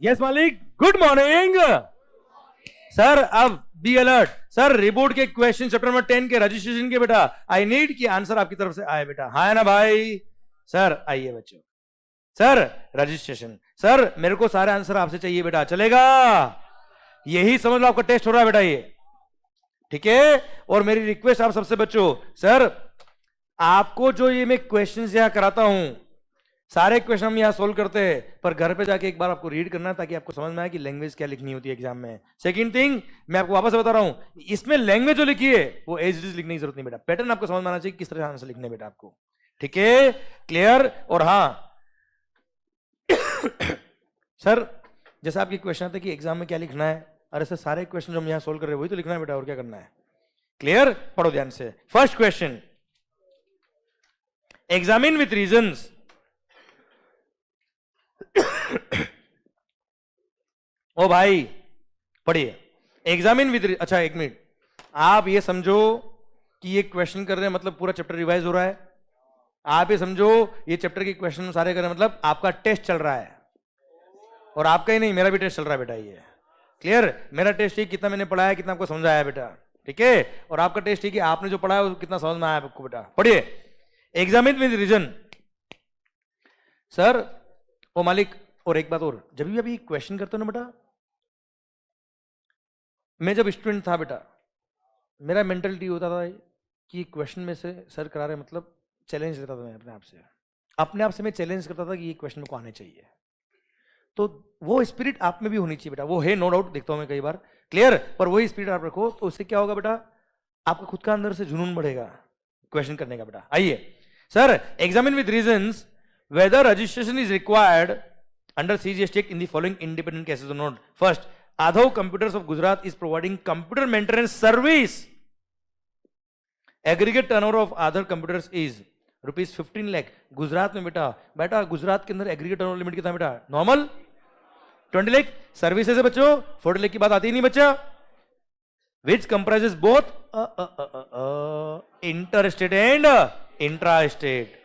Yes मालिक, good morning sir. अब be alert sir, report के क्वेश्चन चैप्टर नंबर 10 के रजिस्ट्रेशन के बेटा आई नीड की आंसर आपकी तरफ से आए बेटा। हाँ ना भाई? सर आइए बच्चों। सर रजिस्ट्रेशन, सर मेरे को सारे आंसर आपसे चाहिए बेटा, चलेगा? यही समझ लो आपका टेस्ट हो रहा है बेटा ये, ठीक है? और मेरी रिक्वेस्ट आप सबसे बच्चों, सर आपको जो ये मैं क्वेश्चंस यहां कराता हूं, सारे क्वेश्चन हम यहां सोल्व करते हैं, पर घर पे जाके एक बार आपको रीड करना ताकि आपको समझ में आए कि लैंग्वेज क्या लिखनी होती है एग्जाम में। सेकंड थिंग, मैं आपको वापस बता रहा हूं, इसमें लैंग्वेज जो लिखी है वो एज इट इज लिखने की जरूरत नहीं बेटा, पैटर्न आपको समझ में आना चाहिए किस तरह आंसर लिखने बेटा आपको, ठीक है? क्लियर? और हाँ सर जैसे आपके क्वेश्चन आते हैं कि एग्जाम में क्या लिखना है, अरे सर सारे क्वेश्चन जो हम यहां सोल्व कर रहे हैं वही तो लिखना है बेटा, और क्या करना है? क्लियर? पढ़ो ध्यान से। First question, examine with reasons. ओ भाई पढ़िए, एग्जामिन विद, अच्छा एक मिनट, आप ये समझो कि ये क्वेश्चन कर रहे हैं मतलब पूरा चैप्टर रिवाइज हो रहा है। आप ये समझो ये चैप्टर के क्वेश्चन सारे कर रहे हैं मतलब आपका टेस्ट चल रहा है, और आपका ही नहीं मेरा भी टेस्ट चल रहा है बेटा ये। क्लियर? मेरा टेस्ट ही कितना मैंने पढ़ा है, कितना आपको समझ आया बेटा, ठीक है? और आपका टेस्ट ही कि आपने जो पढ़ा है वो कितना समझ में आया आपको बेटा। पढ़िए, एग्जामिन विद रीजन। सर ओ मालिक, और एक बात और, जब भी अभी क्वेश्चन करते हो ना बेटा, मैं जब स्टूडेंट था बेटा मेरा मेंटलिटी होता था कि क्वेश्चन में से सर करा रहे मतलब चैलेंज लेता था मैं अपने आप से मैं चैलेंज करता था कि ये क्वेश्चन को आने चाहिए। तो वो स्पिरिट आप में भी होनी चाहिए बेटा, वो है नो डाउट, देखता हूं मैं कई बार। क्लियर? पर वही स्पिरिट आप रखो तो उससे क्या होगा बेटा, आपका खुद का अंदर से जुनून बढ़ेगा क्वेश्चन करने का बेटा। आइए sir, examine with reasons whether registration is required under CGST in the following independent cases or not. First, Adhav Computers of Gujarat is providing computer maintenance service. Aggregate turnover of Adhav Computers is rupees 15 lakh. Gujarat में बेटा गुजरात के अंदर aggregate turnover limit कितना बेटा? Normal 20 lakh. Services है बच्चों 40 लाख की बात आती ही नहीं बच्चा, which comprises both interstate and intra-state।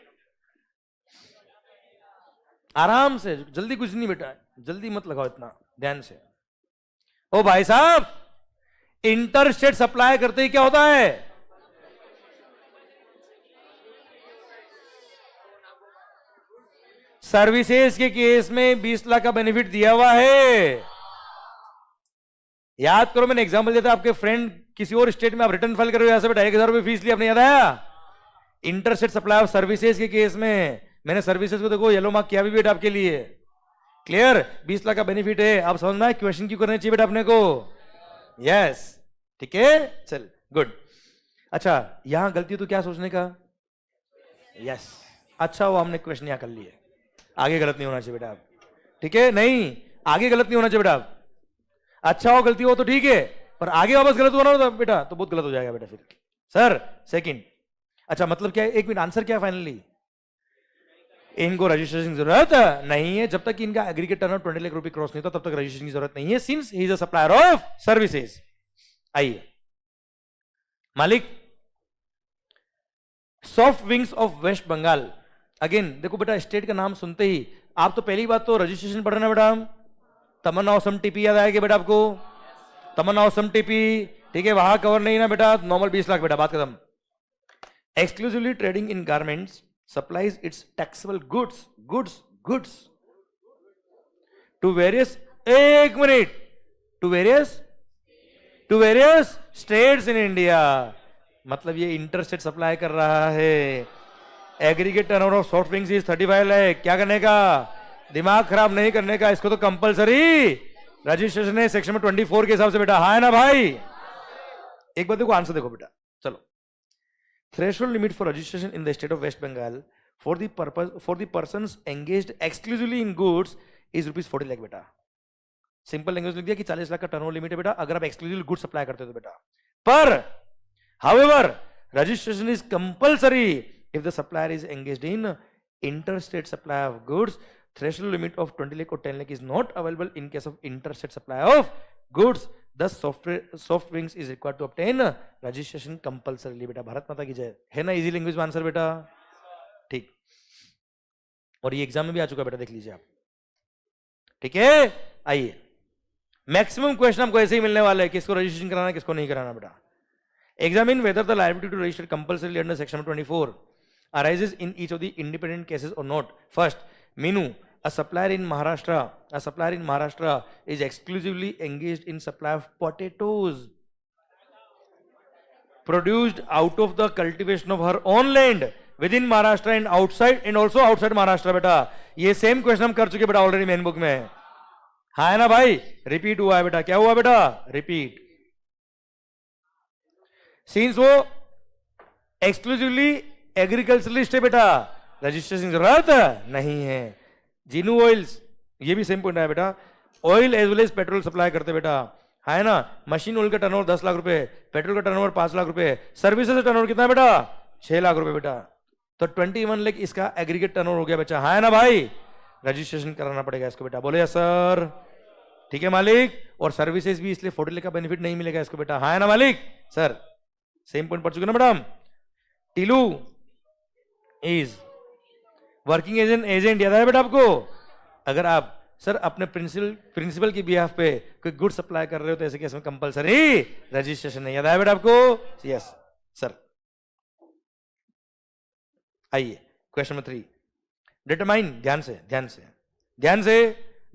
आराम से, जल्दी कुछ नहीं बेटा, जल्दी मत लगाओ इतना, ध्यान से। ओ भाई साहब, इंटरस्टेट सप्लाई करते ही क्या होता है? सर्विसेज के केस में 20 लाख का बेनिफिट दिया हुआ है। याद करो, मैंने एग्जांपल दिया था, आपके फ्रेंड किसी और स्टेट में आप रिटर्न फाइल कर रहे हो, यहां से बेटा 1000 रुपए फीस ली, आपने याद आया? इंटरस्टेट सप्लाई ऑफ सर्विसेज के केस में मैंने सर्विसेज को देखो येलो मार्क किया भी बेटा आपके लिए। क्लियर? 20 लाख का बेनिफिट है। आप समझ में आए क्वेश्चन क्यों करना चाहिए बेटा अपने को? यस, ठीक है, चल गुड। अच्छा यहां गलती तो क्या सोचने का? यस, अच्छा वो हमने क्वेश्चन यहां कर लिए, आगे गलत नहीं होना चाहिए बेटा आप, ठीक है? नहीं, आगे गलत नहीं होना चाहिए बेटा आप। अच्छा हो गलती हो तो ठीक है, पर आगे वापस गलत होना होता बेटा तो बहुत गलत हो जाएगा बेटा फिर। सर सेकंड, अच्छा मतलब क्या है? एक मिनट, आंसर क्या फाइनली? इनको रजिस्ट्रेशन की जरूरत नहीं है, जब तक इनका एग्रीगेट टर्नओवर 20 लाख रुपए क्रॉस नहीं होता तब तक रजिस्ट्रेशन की जरूरत नहीं है, since he is a supplier of services. आइए मालिक, Soft Wings of West Bengal. Again देखो बेटा, स्टेट का नाम सुनते ही आप तो पहली बात तो रजिस्ट्रेशन पढ़ रहे ना बेटा, तमन्ना औसम टीपी याद आएगी बेटा आपको? तमन्ना औसम टीपी, ठीक है? वहां कवर नहीं ना बेटा, नॉर्मल 20 लाख बेटा, बात खत्म। Exclusively trading in garments supplies its taxable goods to various, एक minute, to various states in India। मतलब ये इंटरस्टेट सप्लाई कर रहा है। Aggregate turnover of soft wings is 35 lakh. क्या करने का? दिमाग खराब नहीं करने का, इसको तो कंपलसरी रजिस्ट्रेशन है सेक्शन में 24 के हिसाब से बेटा। हाँ है ना भाई? एक बार देखो, आंसर देखो बेटा, चलो। Threshold limit for registration in the state of West Bengal for the persons engaged exclusively in goods is rupees 40 lakh बेटा। सिंपल लैंग्वेज लिख दिया कि 40 लाख का टर्नओवर लिमिट है बेटा अगर आप एक्सक्लूसिव गुड्स सप्लाई करते हो तो बेटा। पर however registration is compulsory if the supplier is engaged in interstate supply of goods। Threshold limit of 20 lakh or 10 lakh is not available in case of interstate supply of goods। Thus soft wings is required to obtain registration compulsorily। बेटा भारत माता की जय। है ना easy language में answer बेटा? ठीक, और ये एग्जाम में भी आ चुका बेटा, देख लीजिए आप। ठीक है। आइए, मैक्सिमम क्वेश्चन हमको ऐसे ही मिलने वाले हैं, किसको रजिस्ट्रेशन कराना किसको नहीं कराना बेटा। Examine whether the liability to register compulsory under section 24 arises in each of the independent cases or not. First, Minu, a supplier in Maharashtra is exclusively engaged in supply of potatoes produced out of the cultivation of her own land within Maharashtra and outside and also outside Maharashtra. बेटा ये same question हम कर चुके बेटा already main book में, हाँ है ना भाई, रिपीट हुआ है बेटा। क्या हुआ बेटा? रिपीट। सिंस वो एक्सक्लूसिवली एग्रीकल्चरलिस्ट है बेटा, रजिस्ट्रेशन की जरूरत नहीं है। जीनू ऑयल्स, ये भी सेम पॉइंट है बेटा, oil as well as petrol supply करते बेटा, है ना। मशीन ऑयल का टर्नओवर 10 लाख रुपए, पेट्रोल का टर्नओवर 5 लाख रुपए, सर्विसेज का टर्नओवर कितना है बेटा? 6 लाख रुपए बेटा। तो 21 लाख इसका एग्रीगेट टर्नओवर हो गया बच्चा, है ना भाई। रजिस्ट्रेशन कराना पड़ेगा इसको बेटा, बोले सर। ठीक है मालिक। और सर्विसेज भी इसलिए 40 लाख का बेनिफिट नहीं मिलेगा इसको बेटा, है ना मालिक। सर सेम पॉइंट पढ़ चुके ना madam. Tilu is working as an agent, याद है बेटा आपको। अगर आप सर अपने प्रिंसिपल की बिहाफ पे कोई गुड सप्लाई कर रहे हो तो ऐसे केस में कंपलसरी रजिस्ट्रेशन नहीं, याद है बेटा आपको। Yes sir. आइए क्वेश्चन नंबर 3, डिटरमाइन, ध्यान से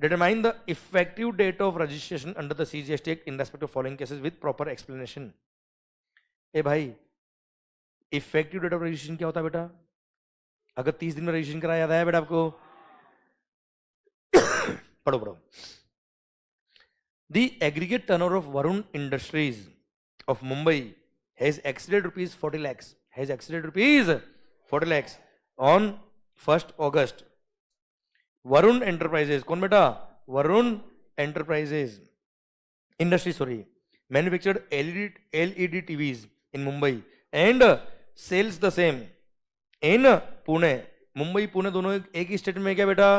determine the effective date of registration under the CGST act in respect of following cases with proper explanation. ए भाई, इफेक्टिव डेट ऑफ रजिस्ट्रेशन क्या होता है बेटा? अगर 30 दिन में रजिस्ट्रेशन कराया, याद है बेटा आपको। पढ़ो। The aggregate turnover of Varun industries of Mumbai has exceeded rupees 40 lakhs on 1st August। Varun enterprises, कौन बेटा? Varun enterprises industry, sorry, manufactured LED TVs in Mumbai and sells the same in Pune। Mumbai Pune दोनों एक ही स्टेट में क्या बेटा?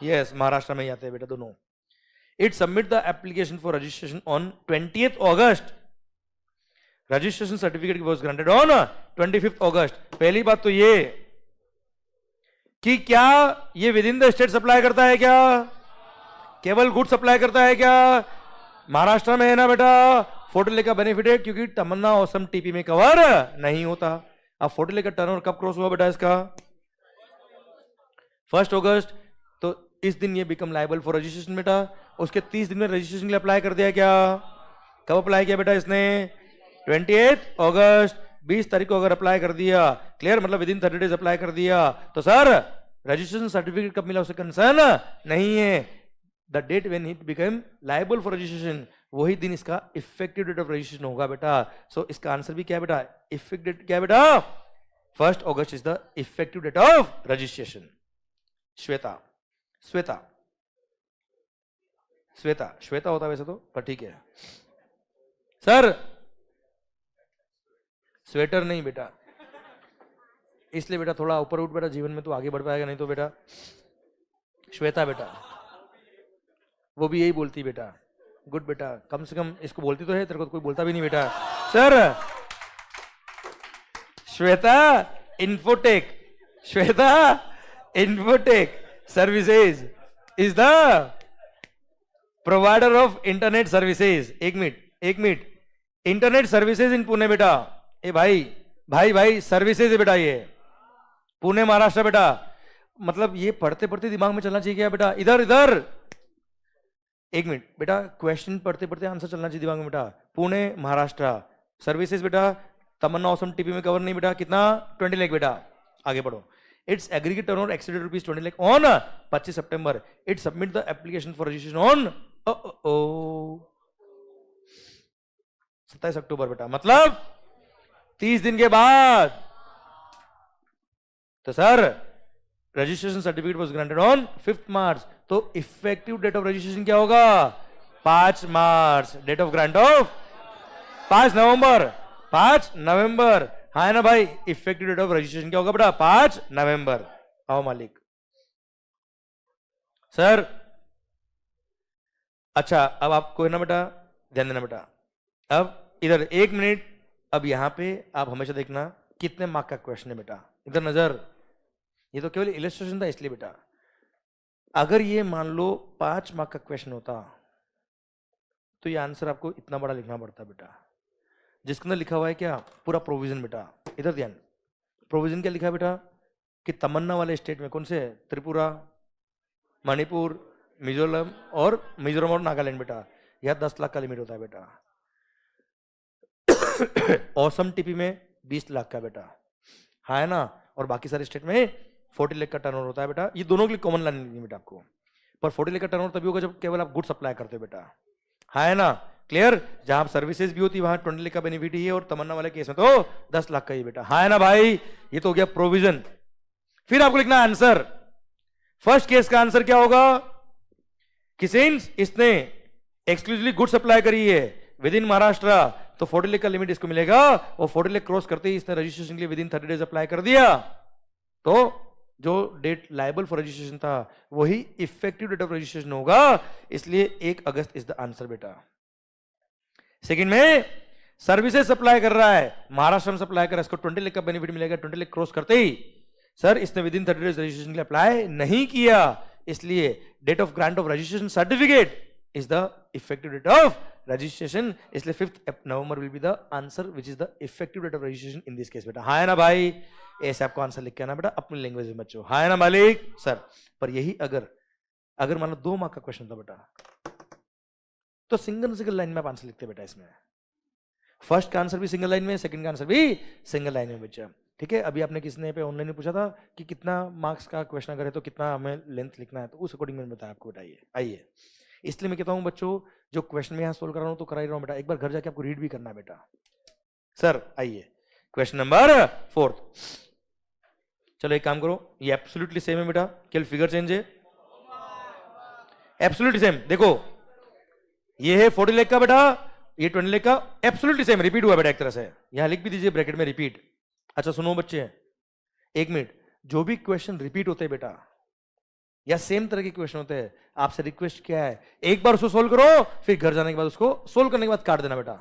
यस, महाराष्ट्र में ही आते हैं बेटा दोनों। It submit the application for registration on 20th August। Registration certificate was granted on 25th August। पहली बात तो ये कि क्या ये with in the state supply करता है क्या? केवल गुड सप्लाई करता है क्या? महाराष्ट्र में है ना बेटा। 40 लाख का बेनिफिट है क्योंकि तमन्ना ऑसम टीपी में कवर नहीं होता। अब 40 लाख का टर्नओवर कब क्रॉस हुआ बेटा इसका? 1st August। तो इस दिन ये बिकम लायबल फॉर रजिस्ट्रेशन बेटा। उसके 30 दिन में रजिस्ट्रेशन के लिए अप्लाई कर दिया क्या? कब अप्लाई किया बेटा इसने? 28th August। 20 तारीख को अगर अप्लाई कर दिया, क्लियर, मतलब विद इन 30 डेज अप्लाई कर दिया, तो सर रजिस्ट्रेशन सर्टिफिकेट कब मिला उसे कंसर्न नहीं है। The date when it become liable for registration, वही दिन इसका इफेक्टिव डेट ऑफ रजिस्ट्रेशन होगा बेटा। सो इसका आंसर भी क्या है बेटा? इफेक्टिव डेट क्या है बेटा? 1st August is the effective date of registration. Shweta होता वैसे तो, पर ठीक है सर। स्वेटर नहीं बेटा, इसलिए बेटा थोड़ा ऊपर उठ बेटा, जीवन में तो आगे बढ़ पाएगा, नहीं तो बेटा। श्वेता बेटा, वो भी यही बोलती बेटा। गुड बेटा, कम से कम इसको बोलती तो है, तेरे को तो कोई बोलता भी नहीं बेटा। Sir Shweta Infotech services is the provider of internet services. एक minute, internet services in Pune बेटा। ए भाई सर्विसेज है बेटा, ये पुणे महाराष्ट्र बेटा। मतलब ये पढ़ते पढ़ते दिमाग में चलना चाहिए क्या बेटा? इधर एक मिनट बेटा, क्वेश्चन पढ़ते पढ़ते आंसर चलना चाहिए दिमाग में बेटा। पुणे महाराष्ट्र सर्विसेज बेटा, तमन्ना ऑसम टीपी में कवर नहीं बेटा। कितना? 20 लाख बेटा। आगे बढ़ो। Its aggregate turnover exceeded rupees 20 lakh on 25 September। It submit the application for registration on 27 October बेटा, मतलब 30 दिन के बाद। तो sir registration certificate was granted on 5th March। तो इफेक्टिव डेट ऑफ रजिस्ट्रेशन क्या होगा? 5 March। Date of grant of 5 November. हाँ ना भाई, इफेक्टिव डेट ऑफ रजिस्ट्रेशन क्या होगा बेटा? 5 नवंबर। आओ मालिक। सर अच्छा, अब आपको है ना बेटा ध्यान देना बेटा। अब इधर 1 मिनट, अब यहां पे आप हमेशा देखना कितने मार्क का क्वेश्चन है बेटा। इधर नजर, ये तो केवल इलस्ट्रेशन था इसलिए बेटा। अगर ये मान लो 5 मार्क का क्वेश्चन होता तो ये आंसर आपको इतना बड़ा लिखना पड़ता बेटा, जिसके अंदर लिखा हुआ है क्या, पूरा प्रोविजन बेटा। इधर ध्यान, प्रोविजन क्या लिखा है बेटा कि तमन्ना वाले स्टेट में कौन से है, त्रिपुरा, मणिपुर, मिजोरम और नागालैंड बेटा, यह 10 लाख का लिमिट होता है बेटा। औसम टीपी में 20 लाख का बेटा, हाँ है ना, और बाकी सारे स्टेट में 40 लाख का टर्नओवर होता है बेटा। ये दोनों के लिए कॉमन लाइन लिमिट आपको, पर 40 लाख का टर्नओवर तभी होगा जब केवल आप गुड सप्लाई करते हो बेटा, हाँ है ना, क्लियर। जहां सर्विसेज भी होती है वहां 20 लाख का बेनिफिट ही है, और तमन्ना वाले केस में तो 10 लाख का ही बेटा, हाँ है ना भाई। ये तो हो गया प्रोविजन। फिर आपको लिखना आंसर। फर्स्ट केस का आंसर क्या होगा कि सिंस इसने एक्सक्लूसिवली गुड सप्लाई करी है विद इन महाराष्ट्र, तो 40 लाख का लिमिट इसको मिलेगा, और 40 लाख क्रॉस करते ही इसने रजिस्ट्रेशन के लिए विद इन 30 डेज अप्लाई कर दिया, तो जो डेट लायबल फॉर रजिस्ट्रेशन था वही इफेक्टिव डेट ऑफ रजिस्ट्रेशन होगा, इसलिए 1 अगस्त इज द आंसर बेटा। सेकंड में सर्विसेज सप्लाई कर रहा है, महाराष्ट्र में सप्लाई कर रहा है, इसको 20 लाख का बेनिफिट मिलेगा 20 लाख क्रॉस करते ही। सर इसने विद इन 30 डेज रजिस्ट्रेशन के लिए अप्लाई नहीं किया, इसलिए date of grant of registration certificate is the effective date of registration, इसलिए 5 November will be the answer which is the effective date of registration in this case बेटा, हाँ है ना भाई। ऐसे आपको आंसर लिख के आना बेटा अपनी लैंग्वेज में बच्चों, हाँ है ना मालिक सर। पर यही अगर मान लो 2 मार्क का क्वेश्चन था बेटा, तो सिंगल लाइन में आप आंसर लिखते बेटा। इसमें फर्स्ट का आंसर भी सिंगल लाइन में, सेकंड का आंसर भी सिंगल लाइन में बच्चा, ठीक है। अभी आपने किसने पे ऑनलाइन में पूछा था कि कितना मार्क्स का क्वेश्चन अगर है तो कितना हमें लेंथ लिखना है, तो उस अकॉर्डिंग मैंने बताया आपको बेटा। आइए, इसलिए मैं कहता हूं बच्चों जो क्वेश्चन में यहाँ सोल्व कर रहा हूं तो करा ही रहा हूं बेटा, एक बार घर जाके आपको रीड भी करना है बेटा। सर आइए क्वेश्चन नंबर 4। चलो एक काम करो, ये एब्सोल्युटली सेम है बेटा, केवल फिगर चेंज है, एब्सोल्युटली सेम। देखो ये है 40 लाख का बेटा, ये 20 लाख का, एब्सोल्युटली सेम, रिपीट हुआ बेटा एक तरह से। यहां लिख भी दीजिए ब्रैकेट में रिपीट। अच्छा सुनो बच्चे, एक मिनट, जो भी क्वेश्चन रिपीट होते हैं बेटा या सेम तरह के क्वेश्चन होते हैं, आपसे रिक्वेस्ट क्या है, एक बार उसको सोल्व करो, फिर घर जाने के बाद उसको सोल्व करने के बाद काट देना बेटा,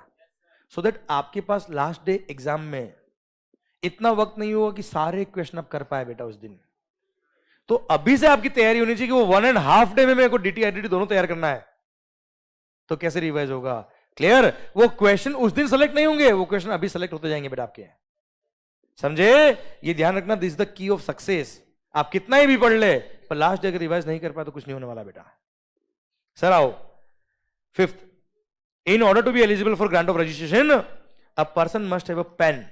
सो दैट आपके पास लास्ट डे एग्जाम में इतना वक्त नहीं होगा कि सारे क्वेश्चन आप कर पाए बेटा उस दिन। तो अभी से आपकी तैयारी होनी चाहिए कि वो 1.5 डे में मेरे को डीटी आईडीटी दोनों तैयार करना है, तो कैसे रिवाइज होगा, क्लियर। वो क्वेश्चन उस दिन सेलेक्ट नहीं होंगे, वो क्वेश्चन अभी सेलेक्ट होते जाएंगे बेटा आपके, समझे। ये ध्यान रखना, this is the key of success. आप कितना ही भी पढ़ ले पर लास्ट डे अगर रिवाइज नहीं कर पाए तो कुछ नहीं होने वाला बेटा। सर आओ 5th, in order to be eligible for grant of registration a person must have a PAN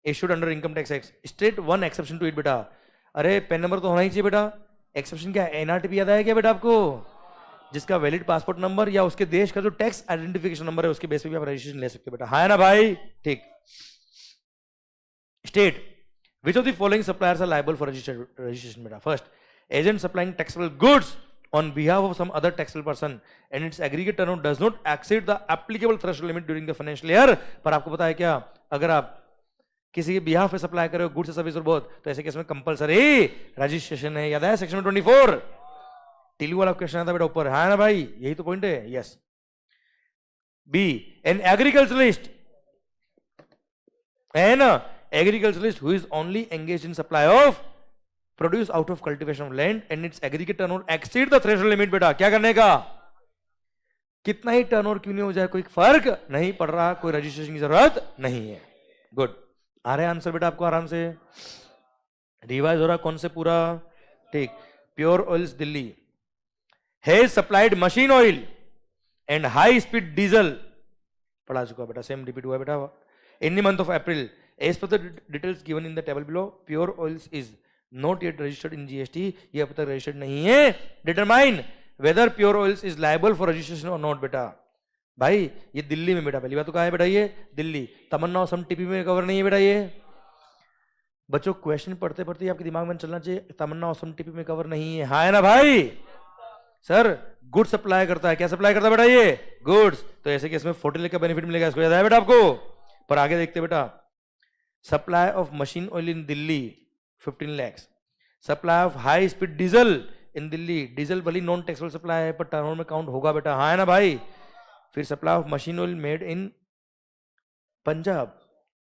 issued under income tax act, state 1 exception to it बेटा। अरे पेन नंबर तो होना ही चाहिए बेटा, एक्सेप्शन क्या है, एनआरटीपी याद है क्या बेटा आपको, जिसका वैलिड पासपोर्ट नंबर या उसके देश का जो टैक्स आइडेंटिफिकेशन नंबर है उसके बेस पे भी आप रजिस्ट्रेशन ले सकते हो बेटा, हाँ है ना भाई, ठीक। State which of the following suppliers are liable for registration beta? First, agent supplying taxable goods on behalf of some other taxable person and its aggregate turnover does not exceed the applicable threshold limit during the financial year। पर आपको पता है क्या, अगर आप किसी के behalf पे सप्लाई कर रहे हो गुड्स सर्विस और बहुत, तो ऐसे केस में कंपलसरी रजिस्ट्रेशन है, याद है सेक्शन 24 टिलू वाला क्वेश्चन आता बेटा ऊपर, हाँ ना भाई, यही तो पॉइंट है, yes. B, an agriculturalist an agriculturalist who is only engaged in supply of produce out of cultivation of land and its aggregate turnover exceed the threshold limit बेटा, क्या करने का, कितना ही टर्नओवर क्यों नहीं हो जाए कोई फर्क नहीं पड़ रहा, कोई रजिस्ट्रेशन की जरूरत नहीं है। गुड, आ रहे आंसर बेटा आपको आराम से, रिवाइज हो रहा कौन से पूरा, ठीक। Pure oils Delhi has supplied machine oil and high speed diesel, पढ़ा चुका बेटा, सेम रिपीट हुआ बेटा, in the month of April. As per the details given in the table below, Pure Oils is not yet registered in GST, ये अब तक registered नहीं है। Determine whether Pure Oils is liable for registration or not बेटा। भाई ये दिल्ली में बेटा, पहली बात तो कहाँ है बेटा, ये दिल्ली, तमन्ना और सम टीपी में कवर नहीं है बेटा। ये बच्चों क्वेश्चन पढ़ते पढ़ते आपके दिमाग में चलना चाहिए, तमन्ना और सम टीपी में कवर नहीं है, हाँ है ना भाई। सर गुड्स सप्लाई करता है, क्या सप्लाई करता है बेटा, ये गुड्स, तो ऐसे केस में 40 लाख का बेनिफिट मिलेगा, इसको याद है बेटा आपको। पर आगे देखते बेटा, supply of machine oil in Delhi 15 lakhs, supply of high speed diesel in Delhi, diesel भली नॉन टैक्सेबल सप्लाई है पर टर्नओवर में काउंट होगा बेटा, हाँ है ना भाई। फिर supply of machine oil made in Punjab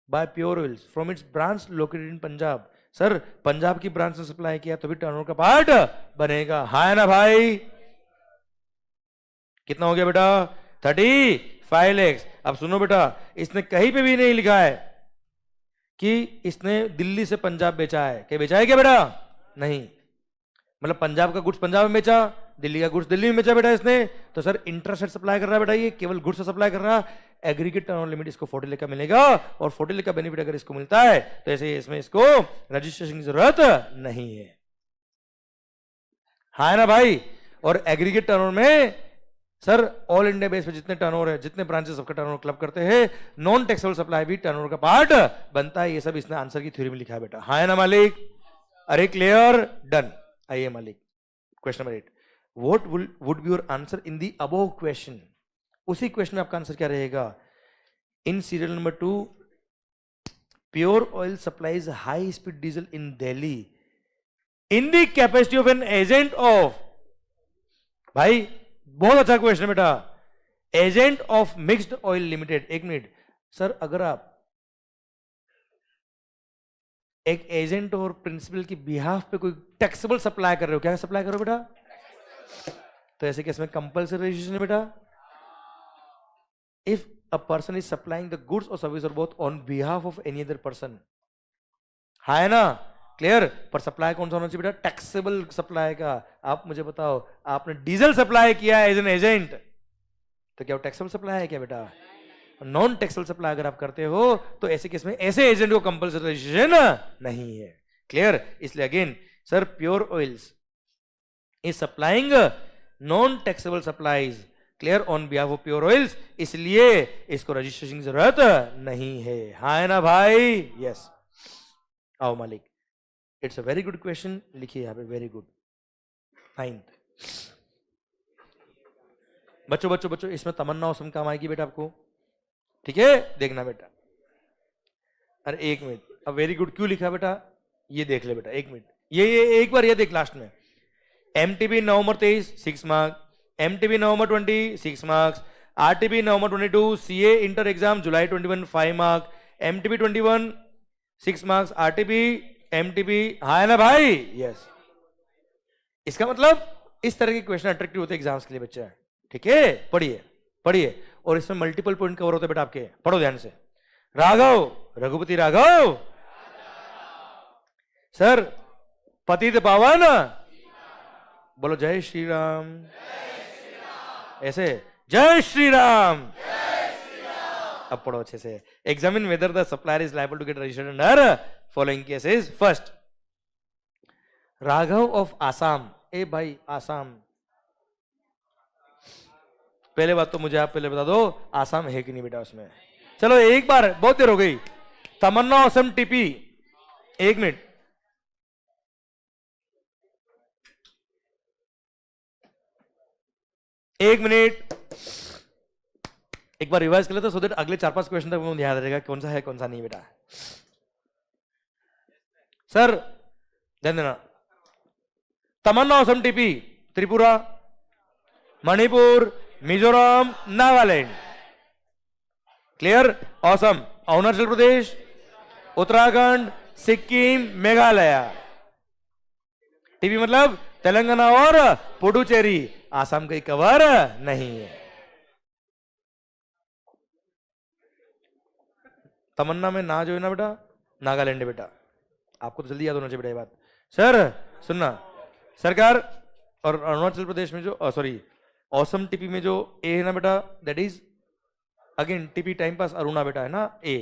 by pure oils from its branch located in Punjab, sir Punjab की ब्रांच ने सप्लाई किया तो भी टर्नओवर का पार्ट बनेगा, हाँ है ना भाई? कितना हो गया बेटा? 35 lakhs। अब सुनो बेटा, इसने कहीं पे भी नहीं लिखा है कि इसने दिल्ली से पंजाब बेचा है। क्या बेचा है क्या बेटा? नहीं, मतलब पंजाब का गुड्स पंजाब में बेचा, दिल्ली का गुड्स दिल्ली में बेचा बेटा इसने। तो सर इंट्रास्टेट सप्लाई कर रहा है बेटा, ये केवल गुड्स से सप्लाई कर रहा है। एग्रीगेट टर्नओवर लिमिट इसको 40 लाख का मिलेगा, और 40 लाख का बेनिफिट अगर इसको मिलता है तो ऐसे इसमें इसको रजिस्ट्रेशन की जरूरत नहीं है, हाँ है ना भाई? और एग्रीगेट टर्नओवर में सर ऑल इंडिया बेस पे जितने टर्नओवर है, जितने ब्रांचेस सबका टर्नओवर क्लब करते हैं, नॉन टैक्सेबल सप्लाई भी टर्नओवर का पार्ट बनता है। ये सब इसने आंसर की थ्योरी में लिखा है बेटा, हाँ है ना मालिक? अरे क्लियर, डन। आइए मालिक, question number 8, what would be your answer in the above question? उसी क्वेश्चन में आपका आंसर क्या रहेगा? In serial number 2, pure oil supplies high speed diesel in Delhi in the capacity of an agent of, भाई बहुत अच्छा क्वेश्चन बेटा, agent of mixed oil limited. एक मिनट सर, अगर आप एक एजेंट और प्रिंसिपल की बिहाफ पे कोई टैक्सेबल सप्लाई कर रहे हो, क्या सप्लाई करो बेटा? तो ऐसे केस में कंपल्सरी रजिस्ट्रेशन है बेटा। If a person is supplying the goods और सर्विस और both on behalf of any other person, है ना? क्लियर? पर सप्लाई कौन सा होना चाहिए बेटा? टैक्सेबल सप्लाई का। आप मुझे बताओ, आपने डीजल सप्लाई किया एज एन एजेंट, तो क्या वो टैक्सेबल सप्लाई है क्या बेटा? नॉन टैक्सेबल सप्लाई अगर आप करते हो तो ऐसे केस में ऐसे एजेंट को कंपल्सरी रजिस्ट्रेशन नहीं है। क्लियर? इसलिए again sir, pure oils is supplying non taxable supplies, clear, on behalf of pure oils, इसलिए इसको रजिस्ट्रेशन की जरूरत नहीं है, हाँ है ना भाई? यस। आओ मालिक, it's a very good question, लिखिए यहां पे वेरी गुड। 9th, बच्चों बच्चों बच्चों, इसमें तमन्ना औसम काम आएगी बेटा आपको, ठीक है? देखना बेटा। अरे एक मिनट, अब वेरी गुड क्यों लिखा बेटा ये देख ले बेटा, एक मिनट, ये एक बार ये देख लास्ट में। एमटीबी नवंबर 23 6 मार्क्स, एमटीबी नवंबर 20 6 मार्क्स, आरटीबी नवंबर 22, सीए इंटर एग्जाम जुलाई 21 5 marks, MTB 21 6 marks, RTB MTB, हाँ है ना भाई? यस। इसका मतलब इस तरह के क्वेश्चन अट्रैक्टिव होते हैं एग्जाम्स के लिए बच्चा, ठीक है? पढ़िए पढ़िए, और इसमें मल्टीपल पॉइंट कवर होते हैं बेटा आपके, पढ़ो ध्यान से। राघव, रघुपति राघव, सर पतित पावन, बोलो जय श्री राम, ऐसे जय श्री राम। अब पढ़ो अच्छे से। Examine whether the supplier is liable to get registered under following cases. First, Raghav of Assam, ए भाई आसाम, पहले बात तो मुझे आप पहले बता दो, आसाम है कि नहीं बेटा उसमें? चलो एक बार, बहुत देर हो गई। तमन्ना असम टीपी, एक मिनट, एक मिनट, एक बार रिवाइज कर लेते सो दैट अगले 4-5 क्वेश्चन तक मुझे याद रहेगा कौन सा है कौन सा नहीं बेटा। सर ध्यान देना, तमन्ना Assam TP, Tripura, Manipur, Mizoram, Nagaland, clear? Assam, Arunachal Pradesh, Uttarakhand, Sikkim, Meghalaya, TP मतलब तेलंगाना और पुडुचेरी, आसाम कहीं कवर नहीं है। तमन्ना में ना जो है ना बेटा, नागालैंड है बेटा, आपको तो जल्दी याद होना चाहिए बेटा ये बात। सर सुनना, सरकार और अरुणाचल प्रदेश में जो सॉरी ऑसम टीपी में जो ए है ना बेटा, that is again TP time pass Aruna बेटा है ना, ए,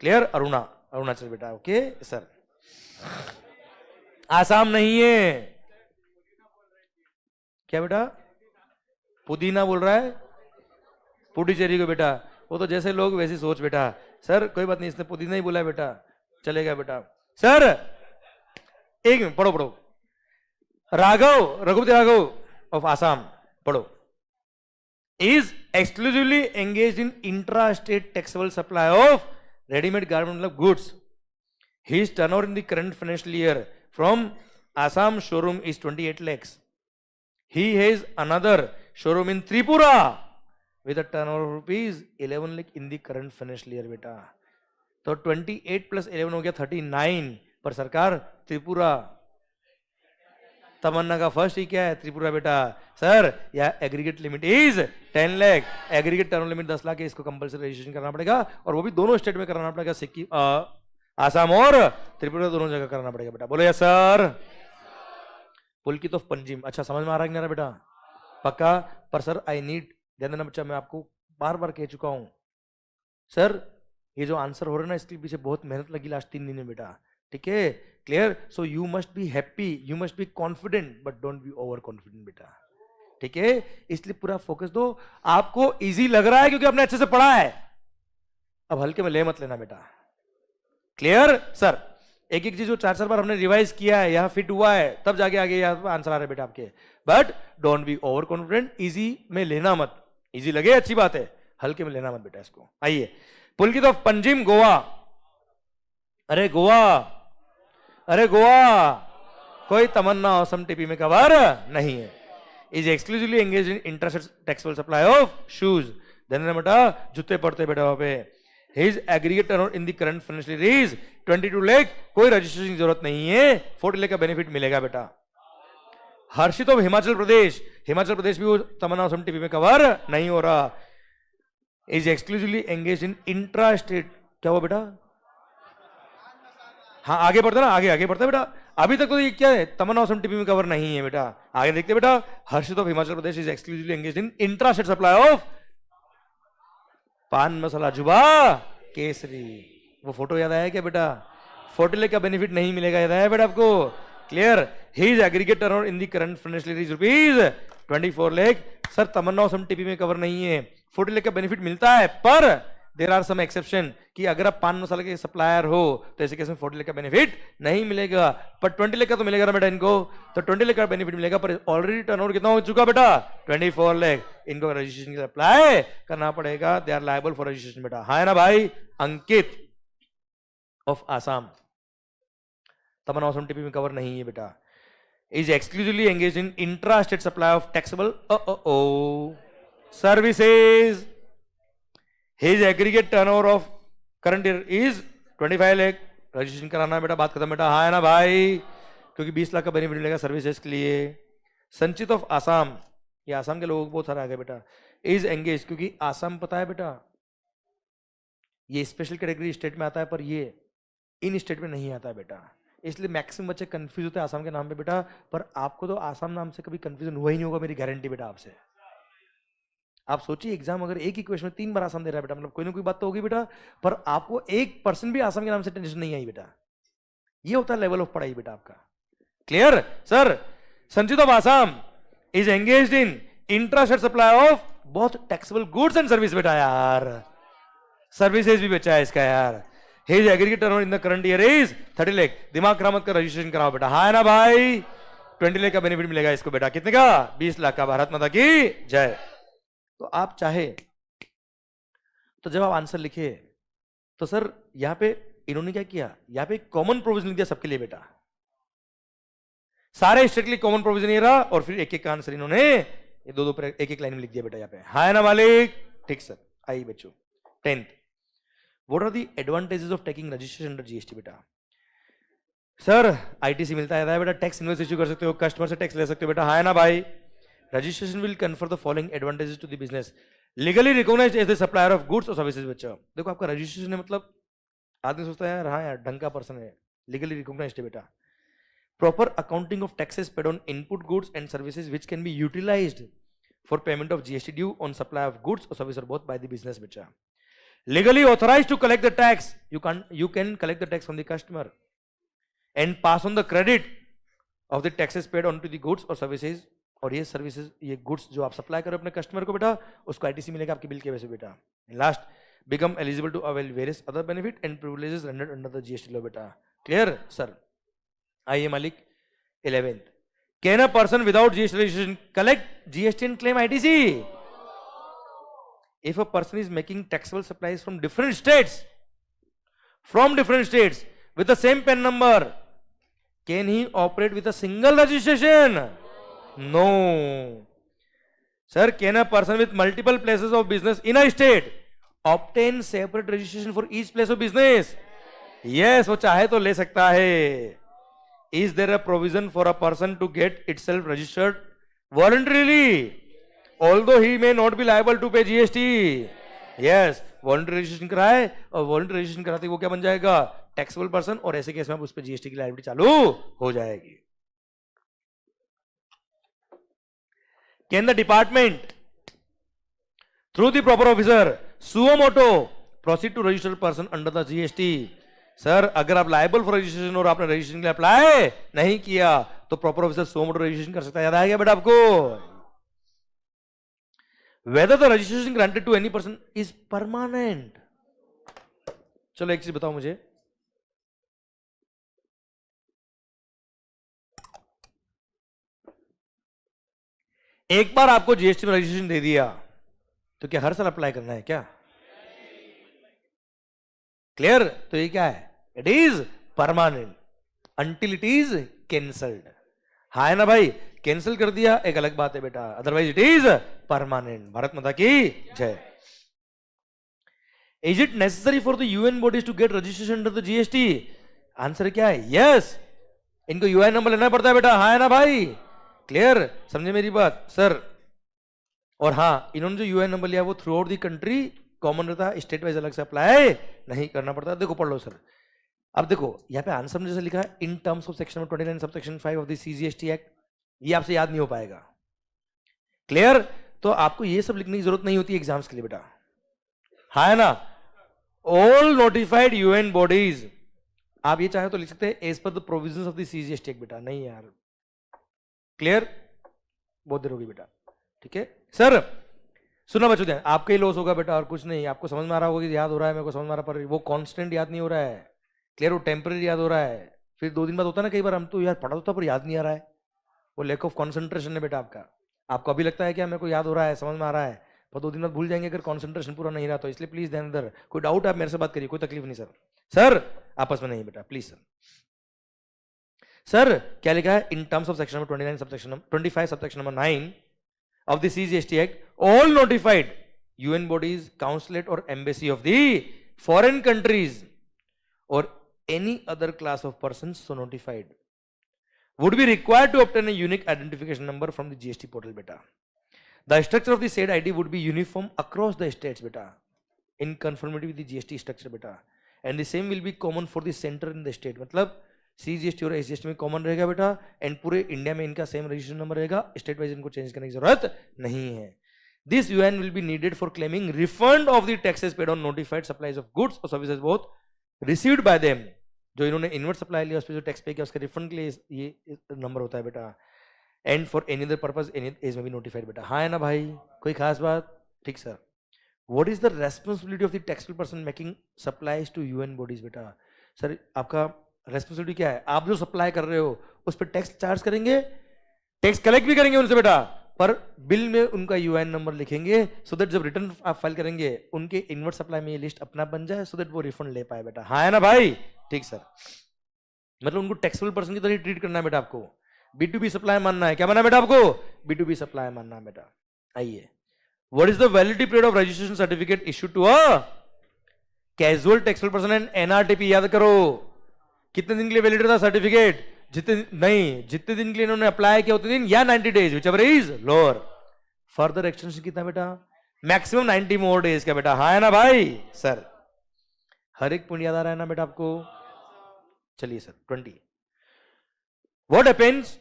क्लियर? अरुणा, अरुणाचल बेटा, ओके सर। आसाम नहीं है, क्या बेटा? पुदीना बोल रहा है, पुडुचेरी को बेटा, वो तो जैसे लोग वैसी सोच बेटा। सर कोई बात नहीं, इसने पुदीना ही बोला है बेटा, चलेगा बेटा। सर एक मिनट, पढ़ो पढ़ो, राघव, रघुपति राघव ऑफ आसाम, पढ़ो, is exclusively engage in intra state taxable supply of readymade garment मतलब goods. His turnover in the current financial year from Assam showroom is 28 lakhs. He has another showroom in Tripura with a turnover of rupees 11 lakh in the current financial year बेटा। तो 28 plus 11 हो गया 39, पर सरकार त्रिपुरा, तमन्ना का first ही क्या है? त्रिपुरा बेटा। सर या aggregate limit is 10 lakh, aggregate turn limit 10 lakh है, इसको कंपलसरी रजिस्ट्रेशन करना पड़ेगा और वो भी दोनों स्टेट में कराना पड़ेगा, सिक्किम, आसाम और त्रिपुरा, दोनों जगह कराना पड़ेगा बेटा। बोलो yes sir. Pulkit of Panjim, अच्छा समझ में आ रहा है कि नहीं बेटा? पक्का? पर सर आई नीड, ध्यान देना बच्चा, मैं आपको बार बार कह चुका हूं सर, ये जो आंसर हो रहा है ना, इसके पीछे बहुत मेहनत लगी लास्ट 3 दिन में बेटा, ठीक है? Clear? So you must be happy, you must be confident, but don't be over confident बेटा, ठीक है? इसलिए पूरा फोकस दो। आपको इजी लग रहा है क्योंकि आपने अच्छे से पढ़ा है, अब हल्के में ले मत लेना बेटा। क्लियर? सर एक एक चीज जो 4-4 बार हमने रिवाइज किया है, यहां फिट हुआ है, तब जाके आगे यहां आंसर आ रहे बेटा आपके। But don't be over confident, easy में लेना मत, इजी लगे अच्छी बात है, हल्के में लेना मत बेटा इसको। आइए, पुलकित ऑफ पंजिम गोवा, अरे गोवा, अरे गोवा, कोई तमन्ना औसम टीपी में कवर नहीं है। Is exclusively engage in interest taxable supply of shoes, देना बेटा, जूते पड़ते बेटा वहां पे। His aggregate turnover in the current financial year is 22 lakh, कोई रजिस्ट्रेशन की जरूरत नहीं है, 40 लाख का बेनिफिट मिलेगा बेटा। हर्षित ऑफ हिमाचल प्रदेश, हिमाचल प्रदेश भी वो तमन्ना औसम टीपी में कवर नहीं हो रहा। Is exclusively engage in intra state, क्या हुआ बेटा? हाँ आगे बढ़ता ना, आगे आगे बढ़ता बेटा, अभी तक तो ये क्या है? तमन्ना औसम टीपी में कवर नहीं है बेटा, आगे देखते बेटा। Harshit of Himachal Pradesh is exclusively engage in intra state supply of pan masala जुबा केसरी, वो फोटो याद आया क्या बेटा? 40 लाख का बेनिफिट नहीं मिलेगा, याद आया बेटा आपको? Clear? His aggregate turnover in the current financial year is rupees 24 lakh. Sir Tamanna awesome TP में कवर नहीं है, 40 लाख का बेनिफिट मिलता है, पर देयर आर सम एक्सेप्शन कि अगर आप पान मसाला के सप्लायर हो तो ऐसे केस में 40 लाख का बेनिफिट नहीं मिलेगा, पर 20 लाख का तो मिलेगा ना बेटा इनको, तो 20 लाख का बेनिफिट मिलेगा, पर ऑलरेडी टर्नओवर कितना हो चुका बेटा? 24 लाख। इनको रजिस्ट्रेशन के लिए अप्लाई करना पड़ेगा, they are liable for registration बेटा। हाँ ना भाई? अंकित ऑफ आसाम, तमन्ना औसम टीपी में कवर नहीं है बेटा। Is exclusively engage in intra state supply of taxable services, his aggregate turnover of current year is 25 lakh, registration कराना है बेटा, बात खत्म बेटा। हाँ है ना भाई? क्योंकि 20 लाख का बेनिफिट मिलेगा सर्विसेज के लिए। संचित ऑफ आसाम, ये आसाम के लोगों को बहुत सारा आ गया बेटा। इज एंगेज, क्योंकि आसाम पता है बेटा ये स्पेशल कैटेगरी स्टेट में आता है, पर ये इन स्टेट में नहीं आता है बेटा, इसलिए मैक्सिमम बच्चे कंफ्यूज होते हैं आसाम के नाम पे बेटा। पर आपको तो आसाम नाम से कभी कंफ्यूजन हुआ ही नहीं होगा, मेरी गारंटी बेटा आपसे। आप सोचिए एग्जाम अगर एक ही क्वेश्चन में 3 बार आसाम दे रहा है बेटा, मतलब कोई ना कोई बात तो होगी बेटा, पर आपको 1% भी आसाम के नाम से टेंशन नहीं आई बेटा। ये होता है लेवल ऑफ पढ़ाई बेटा आपका। क्लियर? सर संचित of Assam is engaged in intra state supply of both taxable goods and service बेटा, यार सर्विसेज भी बचा है इसका यार। His aggregate turnover in the current year is 30 lakh, दिमाग खराब मत कर, रजिस्ट्रेशन कराओ बेटा। हाँ है ना भाई? 20 लाख का बेनिफिट मिलेगा इसको बेटा, कितने का? 20 लाख का। भारत माता की जय। तो आप चाहे तो जब आप आंसर लिखे तो सर यहां पे इन्होंने क्या किया, यहां पे कॉमन प्रोविजन लिख दिया सबके लिए बेटा, सारे स्टेट के लिए कॉमन प्रोविजन ये रहा, और फिर एक एक का आंसर इन्होंने ये दो पर एक एक लाइन में लिख दिया बेटा यहाँ पे। हाँ है ना मालिक? ठीक सर। आइए बच्चों, 10th, what are the advantages of taking registration under GST बेटा? सर आईटीसी मिलता है बेटा, टैक्स इनवॉइस इश्यू कर सकते हो, कस्टमर से टैक्स ले सकते हो बेटा। हाँ है ना भाई? Registration will confer the following advantages to the business, legally recognised as the supplier of goods और सर्विसेज बच्चा। देखो आपका रजिस्ट्रेशन है, मतलब आदमी सोचता है यार हाँ यार ढंग का पर्सन है, लीगली रिकॉग्नाइज्ड है बेटा। Proper accounting of taxes paid on input goods and services which can be utilised for payment of GST due on supply of goods और service both by the business बच्चा। Legally authorised to collect the tax, you can collect the tax from the customer and pass on the credit of the taxes paid on to the goods or services, और ये services ये goods जो आप supply करो अपने customer को बेटा, उसको आईटीसी मिलेगा आपके बिल के वजह से बेटा। Last, become eligible to avail various other benefit and privileges rendered under the GST law बेटा। Clear sir? आइए मालिक, 11th, can a person without GST registration collect GST and claim ITC? If a person is making taxable supplies from different states with the same PAN number, can he operate with a single registration? No. Sir, can a person with multiple places of business in a state obtain separate registration for each place of business? Yes, वो चाहे तो ले सकता है। Is there a provision for a person to get itself registered voluntarily although he may not be liable to pay GST? Yes, voluntary registration कराए और voluntary registration कराते वो क्या बन जाएगा? टैक्सेबल पर्सन, और ऐसे केस में उस पर जीएसटी की लायबिलिटी चालू हो जाएगी। Can the department through the proper officer suo motu proceed to register person under the GST? Sir, अगर आप लायबल फॉर रजिस्ट्रेशन और आपने रजिस्ट्रेशन के लिए अप्लाई नहीं किया तो proper officer suo motu registration कर सकता है। याद आ गया बेटा आपको? Whether the registration granted to any person is permanent. चलो एक चीज बताओ मुझे, एक बार आपको जीएसटी में रजिस्ट्रेशन दे दिया तो क्या हर साल अप्लाई करना है क्या? क्लियर? तो ये क्या है? It is permanent until it is cancelled. हाँ है ना भाई? कैंसिल कर दिया एक अलग बात है बेटा, otherwise it is permanent. Bharat Mata की जय। Is it necessary for the UN bodies to get registration under the GST? Answer क्या है? यस, इनको यूआईएन नंबर लेना पड़ता है बेटा। हाँ है ना भाई? क्लियर? समझे मेरी बात सर? और हाँ, इन्होंने जो यूआईएन नंबर लिया वो through out the country common रहता है, स्टेट वाइज अलग से अप्लाई नहीं करना पड़ता। देखो पढ़ लो सर। अब देखो यहाँ पे आंसर में जैसे लिखा है in terms of section 29 sub section 5 of the CGST act, ये आपसे याद नहीं हो पाएगा। क्लियर? तो आपको ये सब लिखने की जरूरत नहीं होती एग्जाम्स के लिए बेटा। हाँ है ना? ऑल नोटिफाइड यूएन बॉडीज, आप ये चाहे तो लिख सकते हैं as per the provisions of the CGST act. बेटा नहीं यार, क्लियर? बहुत देर होगी बेटा। ठीक है सर? सुना बच्चों ध्यान, आपका ही लॉस होगा बेटा और कुछ नहीं। आपको समझ में आ रहा होगा कि याद हो रहा है, मेरे को समझ में आ रहा, पर वो कांस्टेंट याद नहीं हो रहा है। क्लियर? वो टेम्पररी याद हो रहा है, फिर 2 दिन बाद होता है ना कई बार, हम तो यार पढ़ा तो था पर याद नहीं आ रहा है। वो लैक ऑफ कॉन्सेंट्रेशन है बेटा आपका। आपको अभी लगता है क्या मेरे को याद हो रहा है, समझ में आ रहा है, पर 2 दिन बाद भूल जाएंगे अगर कॉन्सेंट्रेशन पूरा नहीं रहा तो। इसलिए प्लीज ध्यान इधर। कोई डाउट आप मेरे से बात करिए, कोई तकलीफ नहीं सर। सर आपस में नहीं बेटा, प्लीज सर। सर क्या लिखा है? In terms of section number 29 subsection 25 subsection number 9 of the CGST Act, all notified UN bodies, consulate or embassy of the foreign countries or any other class of persons so notified would be required to obtain a unique identification number from the GST portal beta. The structure of the said ID would be uniform across the states beta, in conformity with the GST structure beta, and the same will be common for the center in the state. मतलब CGST और SGST में common रहेगा बेटा, and पूरे India में इनका same registration number रहेगा। State wise इनको चेंज करने की जरूरत नहीं है। This UN will be needed for claiming refund of the taxes paid on notified supplies of goods और services both received by them. जो इन्होंने इनवर्ट सप्लाई लिया उस पर जो टैक्स पे किया उसके रिफंड के लिए ये नंबर होता है बेटा। And for any other purpose any as में भी नोटिफाइड बेटा। हाँ है ना भाई? कोई खास बात? ठीक sir. What is the responsibility of the taxable person making supplies to UN bodies बेटा? सर आपका रेस्पॉन्सिबिलिटी क्या है? आप जो सप्लाई कर रहे हो उस पर टैक्स चार्ज करेंगे, टैक्स कलेक्ट भी करेंगे उनसे बेटा, पर बिल में उनका यूआईएन नंबर लिखेंगे सो दैट जब रिटर्न आप फाइल करेंगे उनके इनवर्ट सप्लाई में ये लिस्ट अपना बन जाए सो दैट वो रिफंड ले पाए बेटा। हाँ है ना भाई? ठीक सर। मतलब उनको टैक्सेबल पर्सन की तरह ट्रीट करना है बेटा आपको। B2B सप्लाई मानना है। क्या मानना है बेटा आपको? B2B सप्लाई मानना है बेटा। आइए, what is the validity period of registration certificate issued to a casual taxable person and NRTP? याद करो कितने दिन के लिए वैलिड था सर्टिफिकेट? जितने दिन के लिए इन्होंने अप्लाई किया उतने दिन, या 90 days which ever is lower. Further extension कितना बेटा? मैक्सिमम 90 मोर डेज का बेटा। हाँ है ना भाई? सर हर एक पॉइंट याद आ रहा है ना बेटा आपको? चलिए sir 20, what happens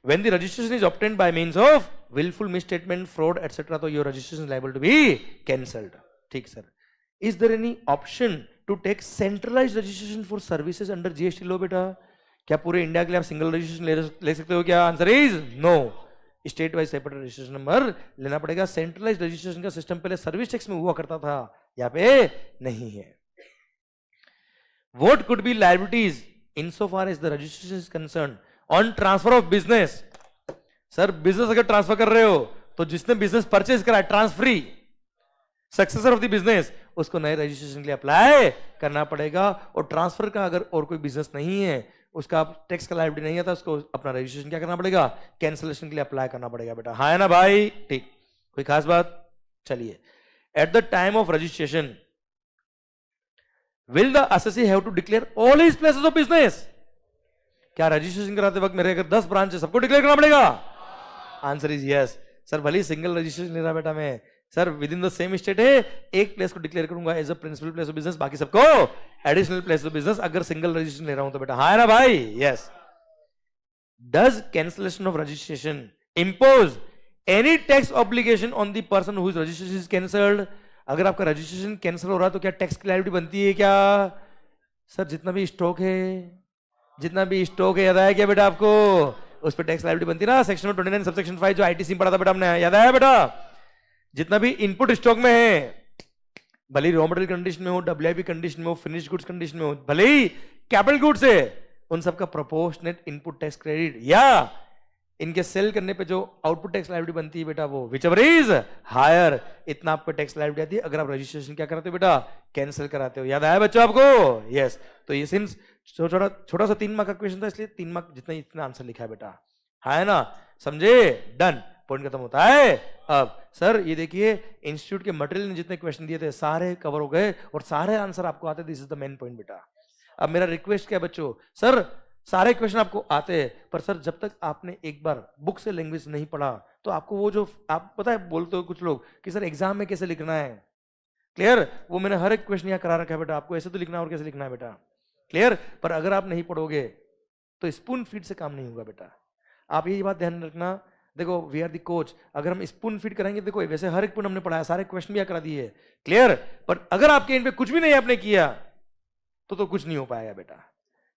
when the registration is obtained by means of wilful misstatement, fraud etcetera, तो your registration is liable to be cancelled. ठीक sir. Is there any option to take centralised registration for services under GST law बेटा? क्या पूरे India के लिए आप single registration ले सकते हो क्या? Answer is no. State wise separate registration number लेना पड़ेगा। सेंट्रलाइज्ड रजिस्ट्रेशन का सिस्टम पहले सर्विस टैक्स में हुआ करता था, यहाँ पे नहीं है। What could be liabilities insofar as the registration is concerned on transfer of business? Sir business अगर ट्रांसफर कर रहे हो तो जिसने बिजनेस परचेज करा transferee, successor of the business, उसको नए रजिस्ट्रेशन के लिए अप्लाई करना पड़ेगा। और ट्रांसफर का अगर और कोई बिजनेस नहीं है, उसका टैक्स का लायबिलिटी नहीं आता, उसको अपना रजिस्ट्रेशन क्या करना पड़ेगा? कैंसिलेशन के लिए अप्लाई करना पड़ेगा बेटा। हाँ है ना भाई? ठीक। कोई खास बात? चलिए, at the time of registration will the assessee have to declare all his places of business? क्या रजिस्ट्रेशन कराते वक्त मेरे अगर 10 ब्रांच है सबको डिक्लेयर करना पड़ेगा? Answer is yes. सर भले सिंगल रजिस्ट्रेशन ले रहा बेटा मैं, sir within the same state है, एक प्लेस को डिक्लेयर करूंगा as a principal place of business, बाकी सबको एडिशनल प्लेस ऑफ बिजनेस अगर सिंगल रजिस्ट्रेशन ले रहा हूं तो बेटा। हाँ है ना भाई? Yes. Does cancellation of registration impose any tax obligation on the person whose registration is cancelled? अगर आपका रजिस्ट्रेशन कैंसिल हो रहा है तो क्या टैक्स की लायबिलिटी बनती है क्या? सर जितना भी स्टॉक है याद आया क्या बेटा आपको? उस पर टैक्स लायबिलिटी बनती है ना, सेक्शन 29 सबसेक्शन 5 जो आईटीसी पढ़ा था बेटा हमने, याद आया बेटा? जितना भी इनपुट स्टॉक में है, भले ही रॉ मटेरियल कंडीशन में हो, डब्ल्यूआईपी कंडीशन में हो, फिनिश्ड गुड्स कंडीशन में हो, भले ही कैपिटल गुड्स है, उन सबका प्रोपोर्शनेट इनपुट टैक्स क्रेडिट या इनके सेल करने पे जो आउटपुट टैक्स लायबिलिटी बनती है बेटा, वो विच एवर इज हायर, इतना आपको टैक्स लायबिलिटी आती है अगर आप रजिस्ट्रेशन क्या कराते हो बेटा? कैंसिल कराते हो। याद आया बच्चों आपको? यस। तो ये सिंस छोटा सा 3 मार्क का क्वेश्चन था, इसलिए 3 मार्क जितना इतना आंसर लिखा है बेटा, है ना? समझे? डन, पॉइंट खत्म होता है। अब सर ये देखिए इंस्टीट्यूट के मटेरियल ने जितने क्वेश्चन दिए थे सारे कवर हो गए और सारे आंसर आपको आते। This is the main point बेटा। अब मेरा रिक्वेस्ट क्या बच्चों, सर सारे क्वेश्चन आपको आते हैं, पर सर जब तक आपने एक बार बुक से लैंग्वेज नहीं पढ़ा तो आपको वो जो आप पता है बोलते हो कुछ लोग कि सर एग्जाम में कैसे लिखना है, क्लियर? वो मैंने हर एक क्वेश्चन यहाँ करा रखा है बेटा, आपको ऐसे तो लिखना है और कैसे लिखना है बेटा, क्लियर? पर अगर आप नहीं पढ़ोगे तो स्पून फीड से काम नहीं होगा बेटा। आप यही बात ध्यान रखना। देखो वी आर द कोच, अगर हम स्पून फीड करेंगे, देखो वैसे हर एक पॉइंट हमने पढ़ाया, सारे क्वेश्चन भी करा दिए, क्लियर? पर अगर आपके इन पे कुछ भी नहीं आपने किया तो कुछ नहीं हो पाएगा बेटा,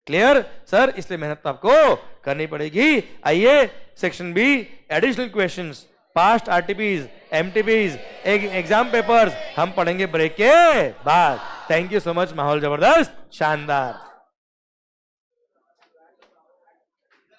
क्लियर? सर इसलिए मेहनत तो आपको करनी पड़ेगी। आइए section B, additional questions, past RTPs, MTPs, exam papers हम पढ़ेंगे ब्रेक के बाद। थैंक यू सो मच, माहौल जबरदस्त, शानदार।